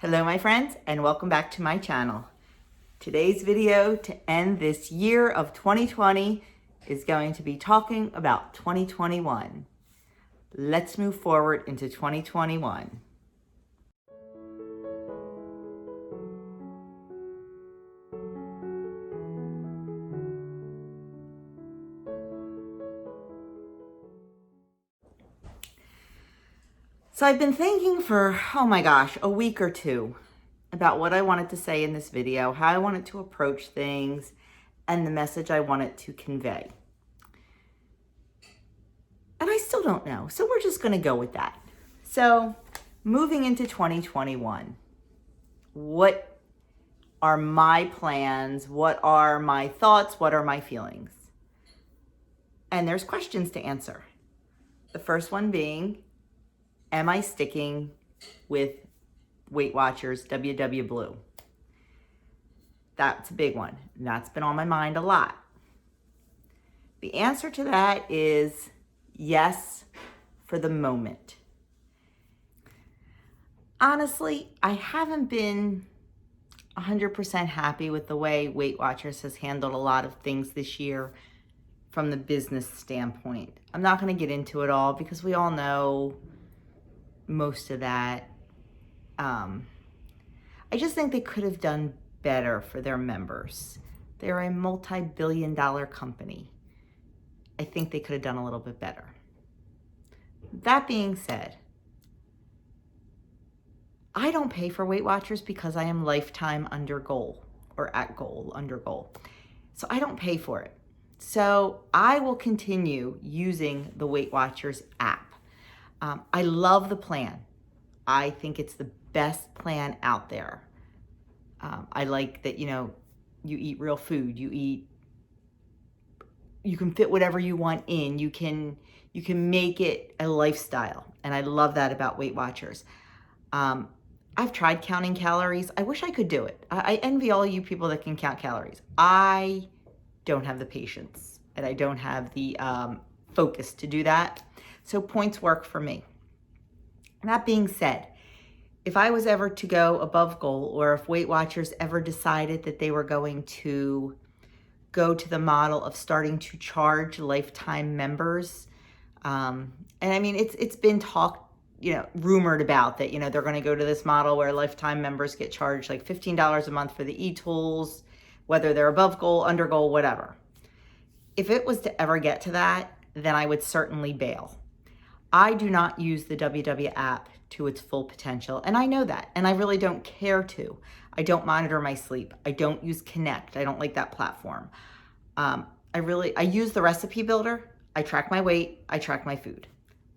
Hello my friends, and welcome back to my channel. Today's video to end this year of 2020 is going to be talking about 2021. Let's move forward into 2021. So I've been thinking for, oh my gosh, a week or two about what I wanted to say in this video, how I wanted to approach things, and the message I wanted to convey. And I still don't know, so we're just gonna go with that. So moving into 2021, what are my plans? What are my thoughts? What are my feelings? And there's questions to answer. The first one being, am I sticking with Weight Watchers WW Blue? That's a big one. That's been on my mind a lot. The answer to that is yes, for the moment. Honestly, I haven't been 100% happy with the way Weight Watchers has handled a lot of things this year from the business standpoint. I'm not going to get into it all because we all know most of that. I just think they could have done better for their members. They're a multi-billion-dollar company. I think they could have done a little bit better. That being said, I don't pay for Weight Watchers because I am lifetime under goal, or at goal, under goal. So I don't pay for it. So I will continue using the Weight Watchers app. I love the plan. I think it's the best plan out there. I like that, you eat real food. You can fit whatever you want in. You can make it a lifestyle. And I love that about Weight Watchers. I've tried counting calories. I wish I could do it. I envy all you people that can count calories. I don't have the patience and I don't have the focus to do that. So points work for me. That being said, if I was ever to go above goal, or if Weight Watchers ever decided that they were going to go to the model of starting to charge lifetime members, and I mean, it's been talked, rumored about that, they're going to go to this model where lifetime members get charged like $15 a month for the e-tools, whether they're above goal, under goal, whatever. If it was to ever get to that, then I would certainly bail. I do not use the WW app to its full potential, and I know that, and I really don't care to. I don't monitor my sleep. I don't use Connect. I don't like that platform. I use the recipe builder. I track my weight. I track my food.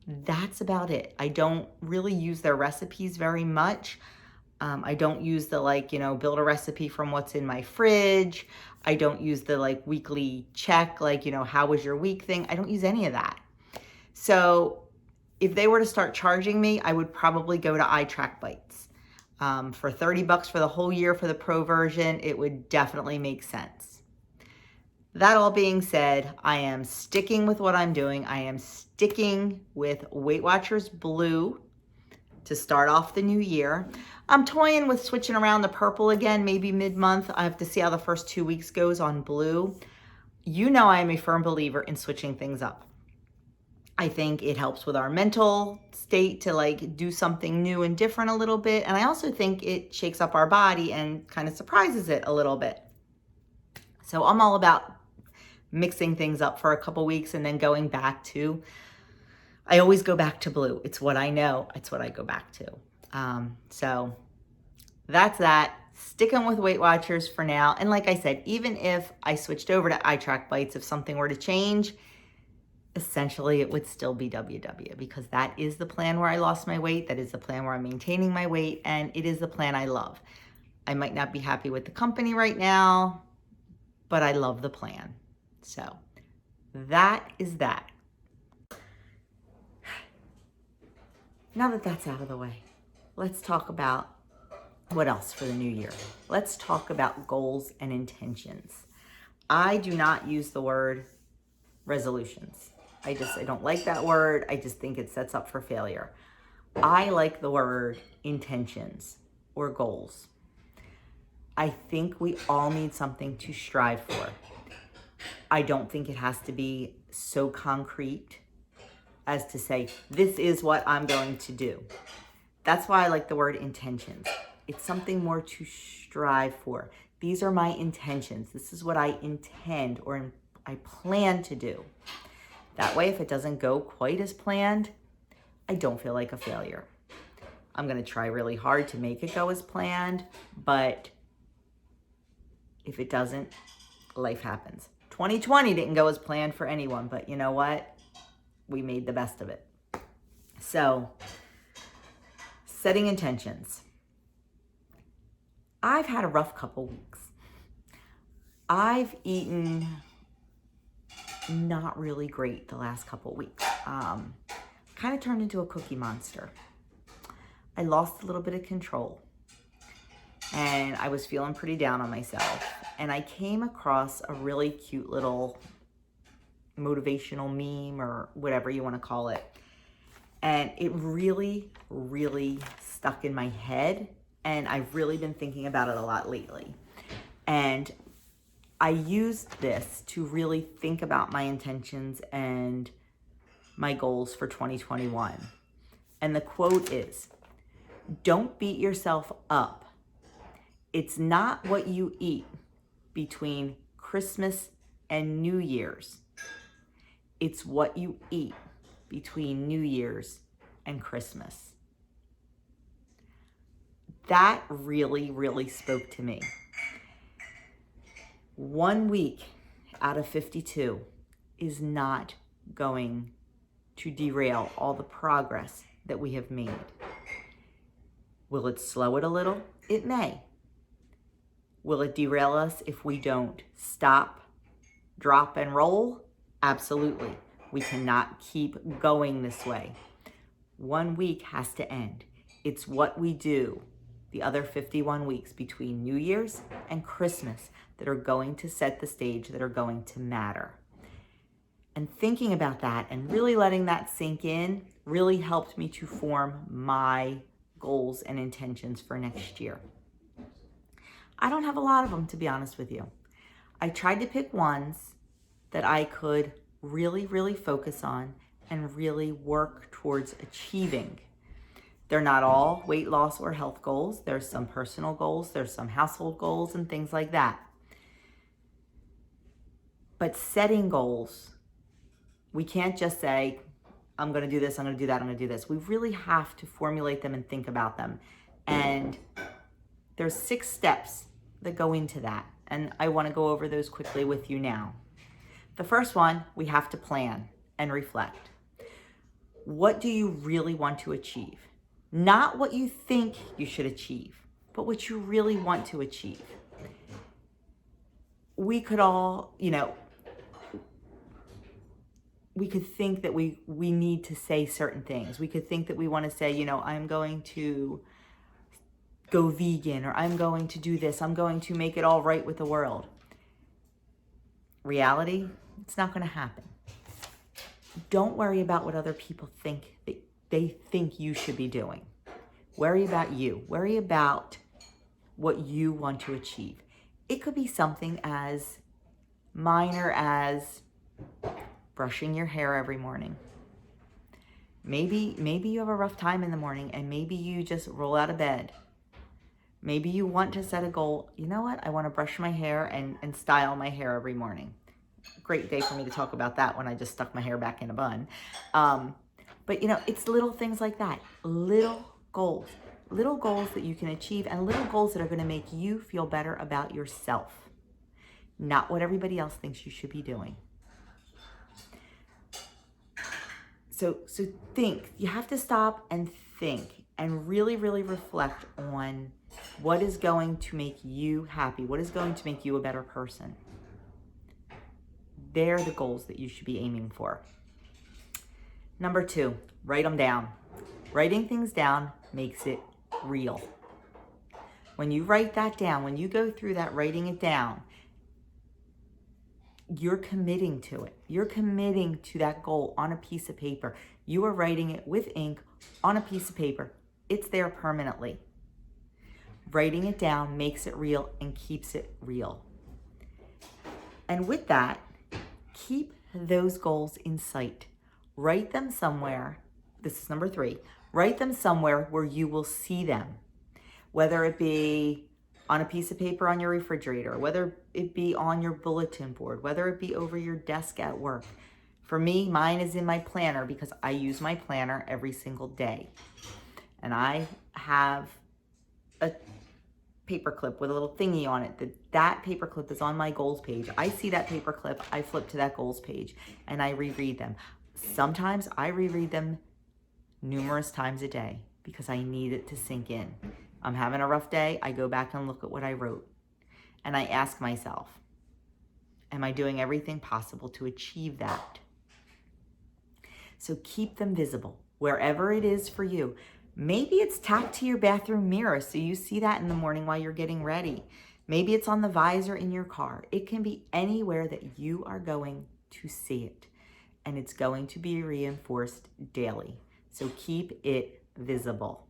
That's about it. I don't really use their recipes very much. I don't use the build a recipe from what's in my fridge. I don't use the weekly check, how was your week thing. I don't use any of that. So if they were to start charging me, I would probably go to iTrackBites. For $30 for the whole year for the pro version, it would definitely make sense. That all being said, I am sticking with what I'm doing. I am sticking with Weight Watchers Blue to start off the new year. I'm toying with switching around the purple again, maybe mid-month. I have to see how the first 2 weeks goes on blue. I am a firm believer in switching things up. I think it helps with our mental state to do something new and different a little bit. And I also think it shakes up our body and kind of surprises it a little bit. So I'm all about mixing things up for a couple weeks and then going back to, I always go back to blue. It's what I know. It's what I go back to. So that's that. Sticking with Weight Watchers for now. And like I said, even if I switched over to iTrackBites, if something were to change, essentially it would still be WW, because that is the plan where I lost my weight. That is the plan where I'm maintaining my weight, and it is the plan I love. I might not be happy with the company right now, but I love the plan. So that is that. Now that that's out of the way, let's talk about what else for the new year. Let's talk about goals and intentions. I do not use the word resolutions. I don't like that word. I just think it sets up for failure. I like the word intentions. or goals. I think we all need something to strive for. I don't think it has to be so concrete as to say, this is what I'm going to do. That's why I like the word intentions. It's something more to strive for. These are my intentions. This is what I intend or I plan to do. That way, if it doesn't go quite as planned, I don't feel like a failure. I'm going to try really hard to make it go as planned, but if it doesn't, life happens. 2020 didn't go as planned for anyone, but you know what? We made the best of it. So, setting intentions. I've had a rough couple weeks. I've eaten not really great the last couple weeks. Kind of turned into a cookie monster. I lost a little bit of control and I was feeling pretty down on myself. And I came across a really cute little motivational meme or whatever you want to call it. And it really, really stuck in my head. And I've really been thinking about it a lot lately. And I used this to really think about my intentions and my goals for 2021. And the quote is, "Don't beat yourself up. It's not what you eat between Christmas and New Year's. It's what you eat between New Year's and Christmas." That really, really spoke to me. 1 week out of 52 is not going to derail all the progress that we have made. Will it slow it a little? It may. Will it derail us if we don't stop, drop, and roll? Absolutely. We cannot keep going this way. 1 week has to end. It's what we do the other 51 weeks between New Year's and Christmas that are going to set the stage, that are going to matter. And thinking about that and really letting that sink in really helped me to form my goals and intentions for next year. I don't have a lot of them, to be honest with you. I tried to pick ones that I could really, really focus on and really work towards achieving. They're not all weight loss or health goals. There's some personal goals, there's some household goals and things like that. But setting goals, we can't just say, I'm going to do this, I'm going to do that, I'm going to do this. We really have to formulate them and think about them. And there's 6 steps that go into that. And I want to go over those quickly with you now. The first one, we have to plan and reflect. What do you really want to achieve? Not what you think you should achieve, but what you really want to achieve. We could all, we could think that we need to say certain things. We could think that we want to say, I'm going to go vegan, or I'm going to do this. I'm going to make it all right with the world. Reality, it's not going to happen. Don't worry about what other people think that they think you should be doing. Worry about you. Worry about what you want to achieve. It could be something as minor as brushing your hair every morning. Maybe you have a rough time in the morning and maybe you just roll out of bed. Maybe you want to set a goal. You know what? I want to brush my hair and style my hair every morning. Great day for me to talk about that when I just stuck my hair back in a bun. But it's little things like that. Little goals that you can achieve, and little goals that are going to make you feel better about yourself. Not what everybody else thinks you should be doing. So think. You have to stop and think and really, really reflect on what is going to make you happy, what is going to make you a better person. They're the goals that you should be aiming for. Number 2, write them down. Writing things down makes it real. When you write that down, when you go through that writing it down, you're committing to it. You're committing to that goal on a piece of paper. You are writing it with ink on a piece of paper. It's there permanently. Writing it down makes it real and keeps it real. And with that, keep those goals in sight. Write them somewhere. This is number 3. Write them somewhere where you will see them, whether it be on a piece of paper on your refrigerator, whether it be on your bulletin board, whether it be over your desk at work. For me, mine is in my planner because I use my planner every single day. And I have a paperclip with a little thingy on it. That paperclip is on my goals page. I see that paperclip, I flip to that goals page, and I reread them. Sometimes I reread them numerous times a day because I need it to sink in. I'm having a rough day, I go back and look at what I wrote. And I ask myself, am I doing everything possible to achieve that? So keep them visible wherever it is for you. Maybe it's tacked to your bathroom mirror so you see that in the morning while you're getting ready. Maybe it's on the visor in your car. It can be anywhere that you are going to see it. And it's going to be reinforced daily. So keep it visible.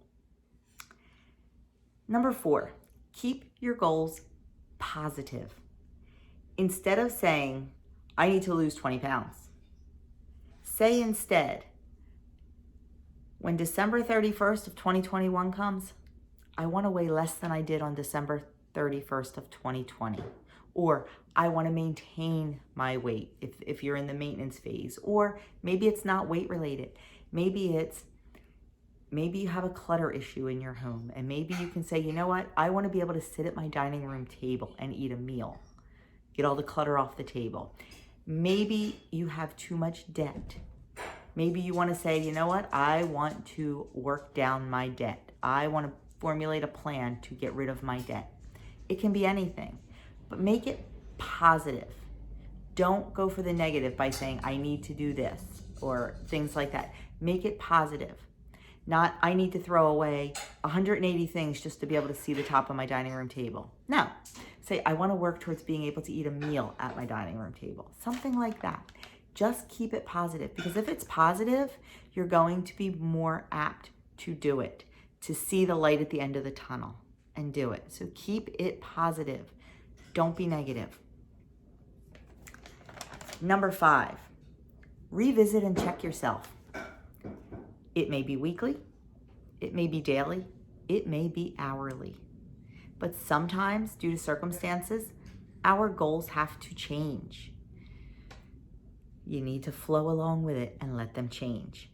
Number 4, keep your goals positive. Instead of saying, I need to lose 20 pounds, say instead, when December 31st of 2021 comes, I want to weigh less than I did on December 31st of 2020. Or I want to maintain my weight if you're in the maintenance phase. Or maybe it's not weight related. Maybe you have a clutter issue in your home. And maybe you can say, you know what? I want to be able to sit at my dining room table and eat a meal. Get all the clutter off the table. Maybe you have too much debt. Maybe you want to say, you know what? I want to work down my debt. I want to formulate a plan to get rid of my debt. It can be anything, but make it positive. Don't go for the negative by saying, I need to do this or things like that. Make it positive. Not, I need to throw away 180 things just to be able to see the top of my dining room table. No. Say, I want to work towards being able to eat a meal at my dining room table. Something like that. Just keep it positive, because if it's positive, you're going to be more apt to do it, to see the light at the end of the tunnel and do it. So keep it positive. Don't be negative. Number 5, revisit and check yourself. It may be weekly, it may be daily, it may be hourly. But sometimes, due to circumstances, our goals have to change. You need to flow along with it and let them change.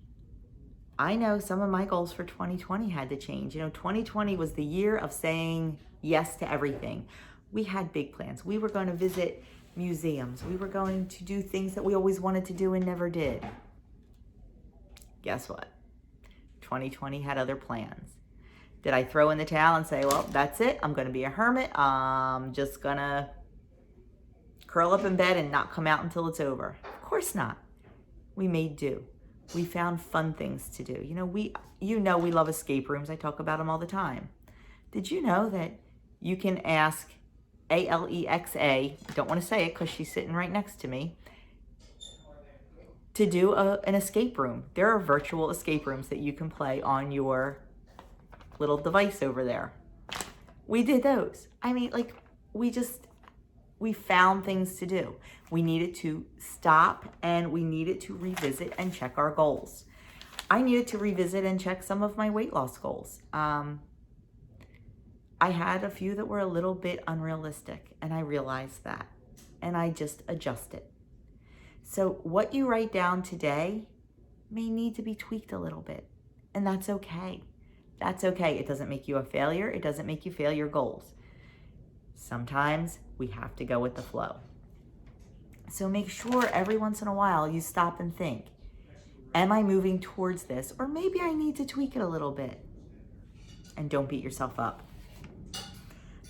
I know some of my goals for 2020 had to change. 2020 was the year of saying yes to everything. We had big plans. We were going to visit museums. We were going to do things that we always wanted to do and never did. Guess what? 2020 had other plans. Did I throw in the towel and say, well, that's it. I'm going to be a hermit. I'm just going to curl up in bed and not come out until it's over? Of course not. We made do. We found fun things to do. We love escape rooms. I talk about them all the time. Did you know that you can ask Alexa, don't want to say it because she's sitting right next to me, to do an escape room? There are virtual escape rooms that you can play on your little device over there. We did those. We found things to do. We needed to stop and we needed to revisit and check our goals. I needed to revisit and check some of my weight loss goals. I had a few that were a little bit unrealistic, and I realized that, and I just adjusted. So what you write down today may need to be tweaked a little bit, and that's okay. That's okay. It doesn't make you a failure. It doesn't make you fail your goals. Sometimes we have to go with the flow. So make sure every once in a while you stop and think, am I moving towards this? Or maybe I need to tweak it a little bit. And don't beat yourself up.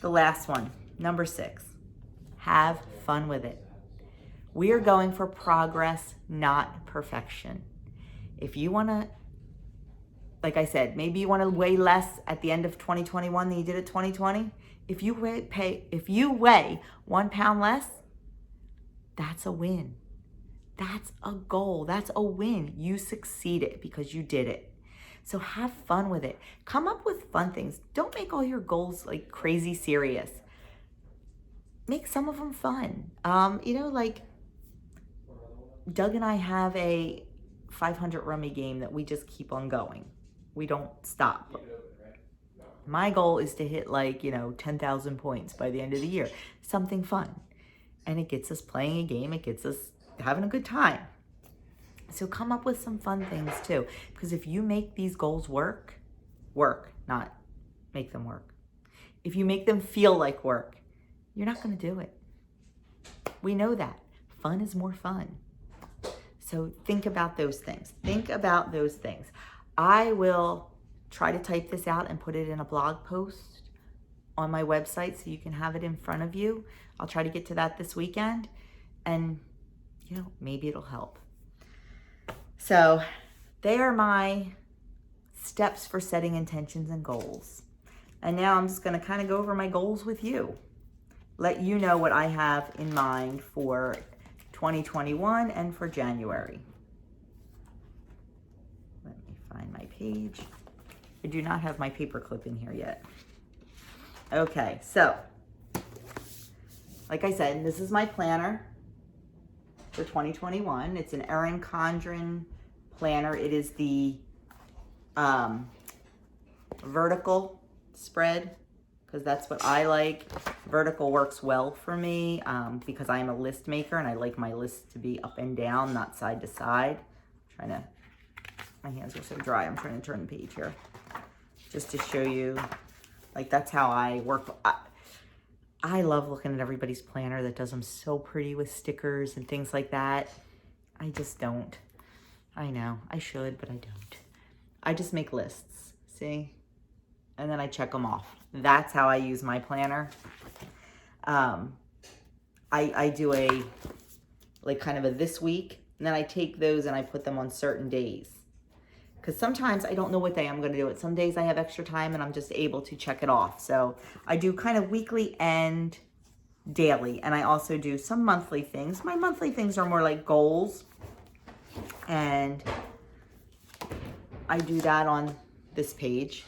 The last one, number 6, have fun with it. We are going for progress, not perfection. If you want to, like I said, maybe you want to weigh less at the end of 2021 than you did at 2020. If you weigh 1 pound less, that's a win. That's a goal. That's a win. You succeeded because you did it. So have fun with it. Come up with fun things. Don't make all your goals like crazy serious. Make some of them fun. Like Doug and I have a 500 rummy game that we just keep on going. We don't stop. My goal is to hit 10,000 points by the end of the year. Something fun. And it gets us playing a game. It gets us having a good time. So come up with some fun things too. Because if you make these goals work, not make them work. If you make them feel like work, you're not going to do it. We know that. Fun is more fun. So think about those things. Think about those things. I will try to type this out and put it in a blog post on my website so you can have it in front of you. I'll try to get to that this weekend, and maybe it'll help. So they are my steps for setting intentions and goals. And now I'm just going to kind of go over my goals with you. Let you know what I have in mind for 2021 and for January. Let me find my page. I do not have my paper clip in here yet. Okay, so like I said, this is my planner for 2021. It's an Erin Condren planner. It is the vertical spread, because that's what I like. Vertical works well for me because I am a list maker and I like my lists to be up and down, not side to side. My hands are so dry, I'm trying to turn the page here. Just to show you, that's how I work. I love looking at everybody's planner that does them so pretty with stickers and things like that. I just don't. I know, I should, but I don't. I just make lists, see? And then I check them off. That's how I use my planner. I do a kind of a this week, and then I take those and I put them on certain days. Because sometimes I don't know what day I'm going to do it. Some days I have extra time and I'm just able to check it off. So I do kind of weekly and daily. And I also do some monthly things. My monthly things are more like goals. And I do that on this page.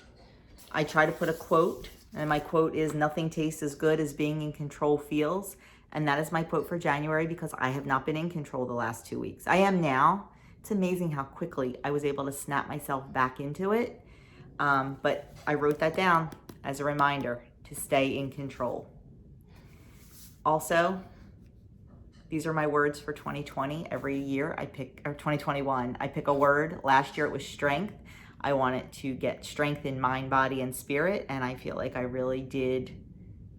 I try to put a quote. And my quote is, "Nothing tastes as good as being in control feels." And that is my quote for January because I have not been in control the last 2 weeks. I am now. It's amazing how quickly I was able to snap myself back into it. But I wrote that down as a reminder to stay in control. Also, these are my words for 2020. Every year I pick, or 2021, I pick a word. Last year it was strength. I wanted to get strength in mind, body, and spirit. And I feel like I really did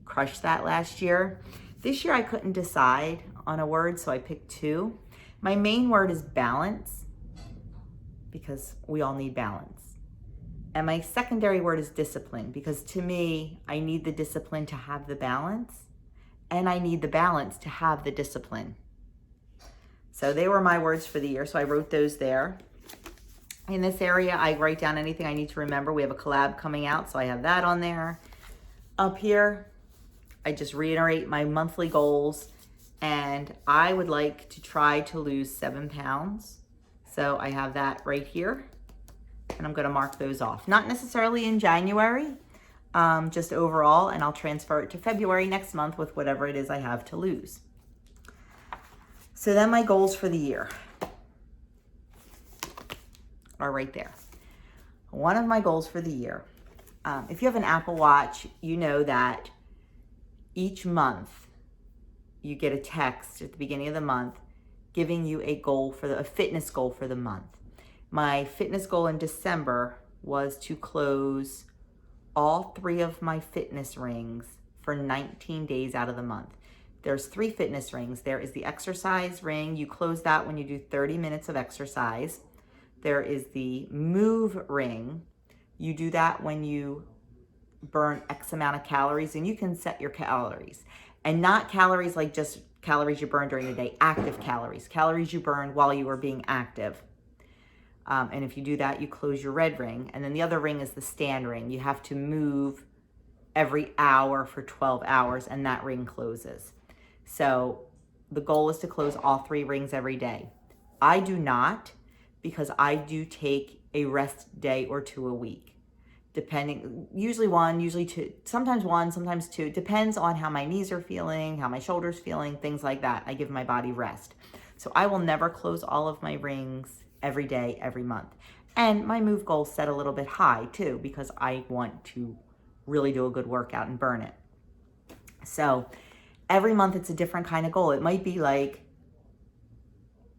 crush that last year. This year I couldn't decide on a word, so I picked two. My main word is balance, because we all need balance. And my secondary word is discipline, because to me, I need the discipline to have the balance, and I need the balance to have the discipline. So they were my words for the year, so I wrote those there. In this area, I write down anything I need to remember. We have a collab coming out, so I have that on there. Up here, I just reiterate my monthly goals. And I would like to try to lose 7 pounds. So I have that right here. And I'm going to mark those off. Not necessarily in January, just overall. And I'll transfer it to February next month with whatever it is I have to lose. So then my goals for the year are right there. One of my goals for the year, if you have an Apple Watch, you know that each month, you get a text at the beginning of the month giving you a fitness goal for the month. My fitness goal in December was to close all 3 of my fitness rings for 19 days out of the month. There's 3 fitness rings. There is the exercise ring. You close that when you do 30 minutes of exercise. There is the move ring. You do that when you burn X amount of calories, and you can set your calories. And not calories like just calories you burn during the day, active calories. Calories you burn while you are being active. And if you do that, you close your red ring. And then the other ring is the stand ring. You have to move every hour for 12 hours, and that ring closes. So the goal is to close all 3 rings every day. I do not, because I do take a rest day or two a week. Depending, usually one, usually two, sometimes one, sometimes two. Depends on how my knees are feeling, how my shoulders feeling, things like that. I give my body rest. So I will never close all of my rings every day, every month. And my move goal set a little bit high too, because I want to really do a good workout and burn it. So every month it's a different kind of goal. It might be like,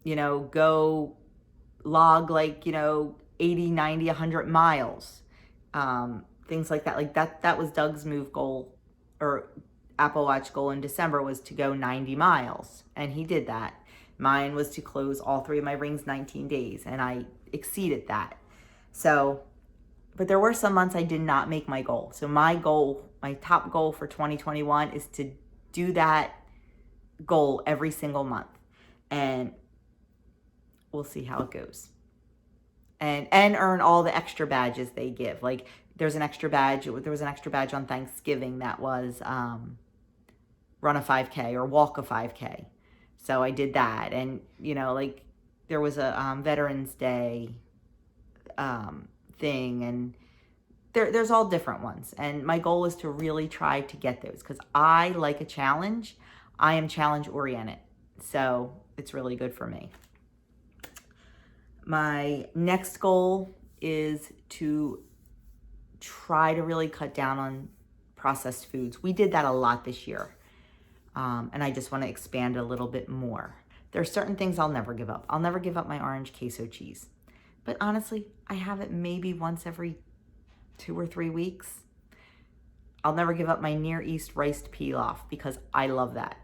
go log 80, 90, 100 miles. Things like that. Like that was Doug's move goal or Apple Watch goal in December, was to go 90 miles. And he did that. Mine was to close all 3 of my rings 19 days. And I exceeded that. So, but there were some months I did not make my goal. So my top goal for 2021 is to do that goal every single month. And we'll see how it goes. And earn all the extra badges they give. Like there was an extra badge on Thanksgiving that was run a 5K or walk a 5K. So I did that. And there was a Veterans Day thing, and there's all different ones. And my goal is to really try to get those, because I like a challenge. I am challenge oriented. So it's really good for me. My next goal is to try to really cut down on processed foods. We did that a lot this year. And I just want to expand a little bit more. There are certain things I'll never give up. I'll never give up my orange queso cheese. But honestly, I have it maybe once every 2 or 3 weeks. I'll never give up my Near East riced pilaf because I love that.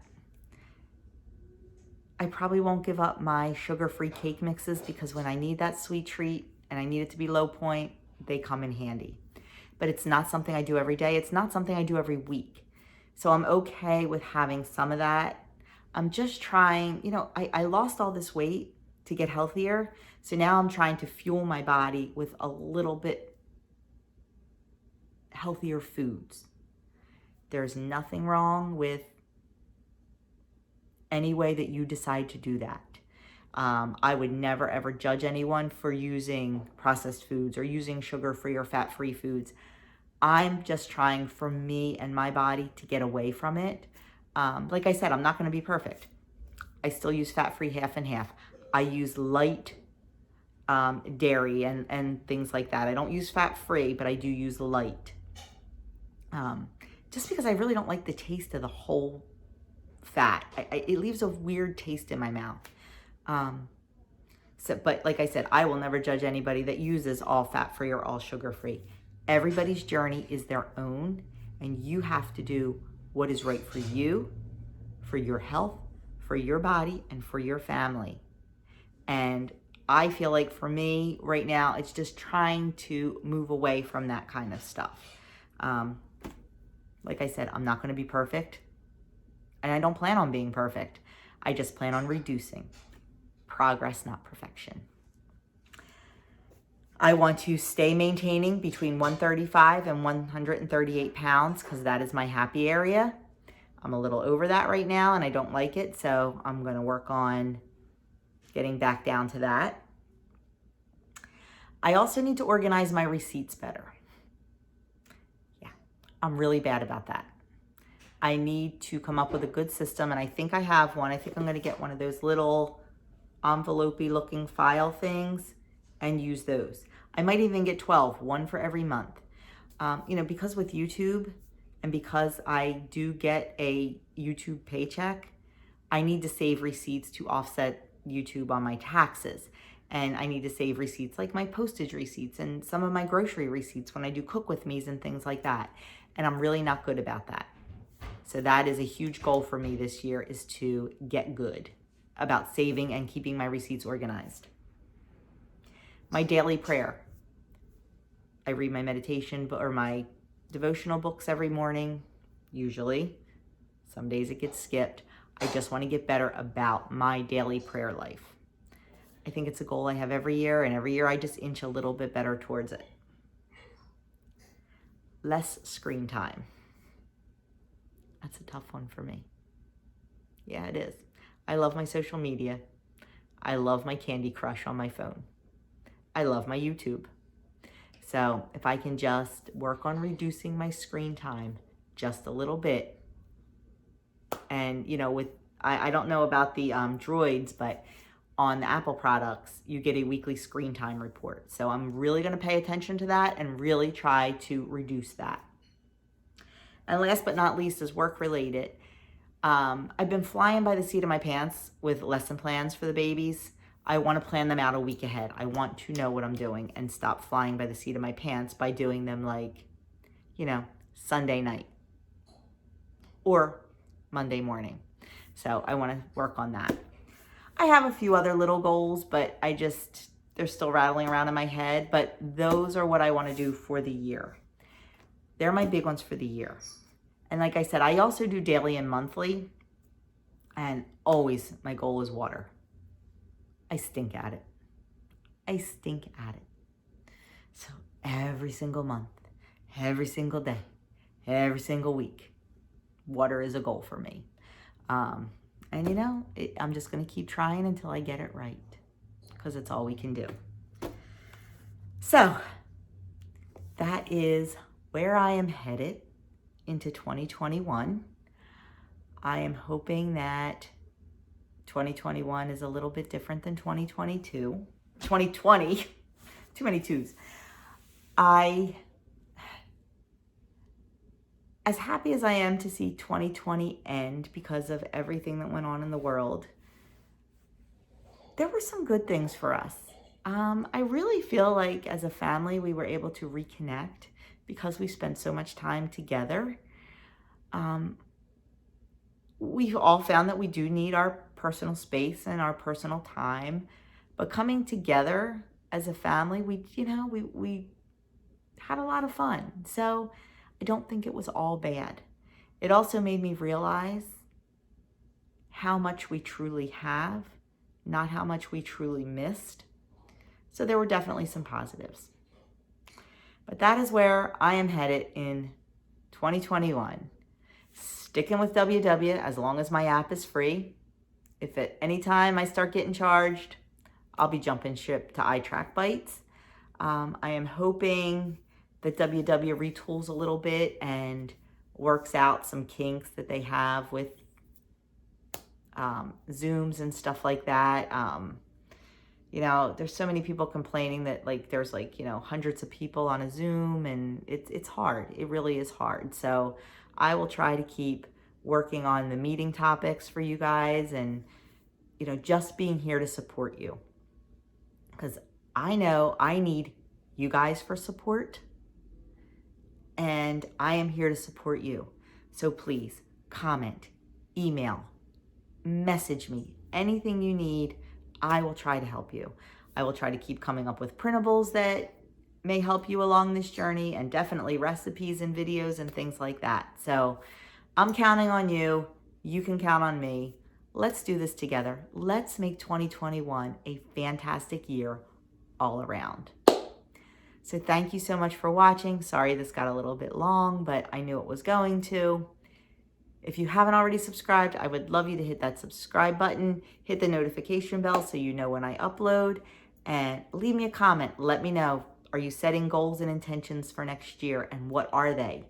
I probably won't give up my sugar-free cake mixes because when I need that sweet treat and I need it to be low point, they come in handy. But it's not something I do every day. It's not something I do every week. So I'm okay with having some of that. I'm just trying, I lost all this weight to get healthier. So now I'm trying to fuel my body with a little bit healthier foods. There's nothing wrong with any way that you decide to do that. I would never ever judge anyone for using processed foods or using sugar-free or fat-free foods. I'm just trying for me and my body to get away from it. Like I said, I'm not going to be perfect. I still use fat-free half and half. I use light dairy and things like that. I don't use fat-free, but I do use light. Just because I really don't like the taste of the whole fat. It leaves a weird taste in my mouth. But like I said, I will never judge anybody that uses all fat-free or all sugar-free. Everybody's journey is their own, and you have to do what is right for you, for your health, for your body, and for your family. And I feel like for me right now, it's just trying to move away from that kind of stuff. Like I said, I'm not going to be perfect. And I don't plan on being perfect. I just plan on reducing. Progress, not perfection. I want to stay maintaining between 135 and 138 pounds because that is my happy area. I'm a little over that right now and I don't like it. So I'm going to work on getting back down to that. I also need to organize my receipts better. Yeah, I'm really bad about that. I need to come up with a good system, and I think I have one. I think I'm going to get one of those little envelope-y looking file things and use those. I might even get 12, one for every month. Because with YouTube and because I do get a YouTube paycheck, I need to save receipts to offset YouTube on my taxes. And I need to save receipts like my postage receipts and some of my grocery receipts when I do cook with me's and things like that. And I'm really not good about that. So that is a huge goal for me this year, is to get good about saving and keeping my receipts organized. My daily prayer. I read my meditation or my devotional books every morning, usually. Some days it gets skipped. I just want to get better about my daily prayer life. I think it's a goal I have every year, and every year I just inch a little bit better towards it. Less screen time. That's a tough one for me. Yeah, it is. I love my social media. I love my Candy Crush on my phone. I love my YouTube. So if I can just work on reducing my screen time just a little bit, and I don't know about the droids, but on the Apple products, you get a weekly screen time report. So I'm really going to pay attention to that and really try to reduce that. And last but not least is work related. I've been flying by the seat of my pants with lesson plans for the babies. I want to plan them out a week ahead. I want to know what I'm doing and stop flying by the seat of my pants by doing them like, Sunday night or Monday morning. So I want to work on that. I have a few other little goals, but they're still rattling around in my head, but those are what I want to do for the year. They're my big ones for the year. And like I said, I also do daily and monthly, and always my goal is water. I stink at it. So every single month, every single day, every single week, water is a goal for me. And I'm just going to keep trying until I get it right, because it's all we can do. So that is where I am headed into 2021. I am hoping that 2021 is a little bit different than 2022. 2020, too many twos. As happy as I am to see 2020 end because of everything that went on in the world, there were some good things for us. I really feel like as a family, we were able to reconnect because we spent so much time together. We all found that we do need our personal space and our personal time, but coming together as a family, we had a lot of fun. So I don't think it was all bad. It also made me realize how much we truly have, not how much we truly missed. So there were definitely some positives. But that is where I am headed in 2021. Sticking with WW as long as my app is free. If at any time I start getting charged, I'll be jumping ship to iTrack Bites. I am hoping that WW retools a little bit and works out some kinks that they have with Zooms and stuff like that. There's so many people complaining that there's hundreds of people on a Zoom, and it's hard. It really is hard. So I will try to keep working on the meeting topics for you guys, and just being here to support you, because I know I need you guys for support, and I am here to support you. So please comment, email, message me, anything you need. I will try to help you. I will try to keep coming up with printables that may help you along this journey, and definitely recipes and videos and things like that. So I'm counting on you. You can count on me. Let's do this together. Let's make 2021 a fantastic year all around. So thank you so much for watching. Sorry this got a little bit long, but I knew it was going to. If you haven't already subscribed, I would love you to hit that subscribe button, hit the notification bell so you know when I upload, and leave me a comment. Let me know, are you setting goals and intentions for next year, and what are they?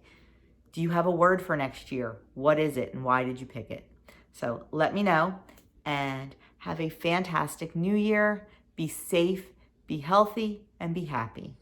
Do you have a word for next year? What is it, and why did you pick it? So let me know, and have a fantastic new year. Be safe, be healthy, and be happy.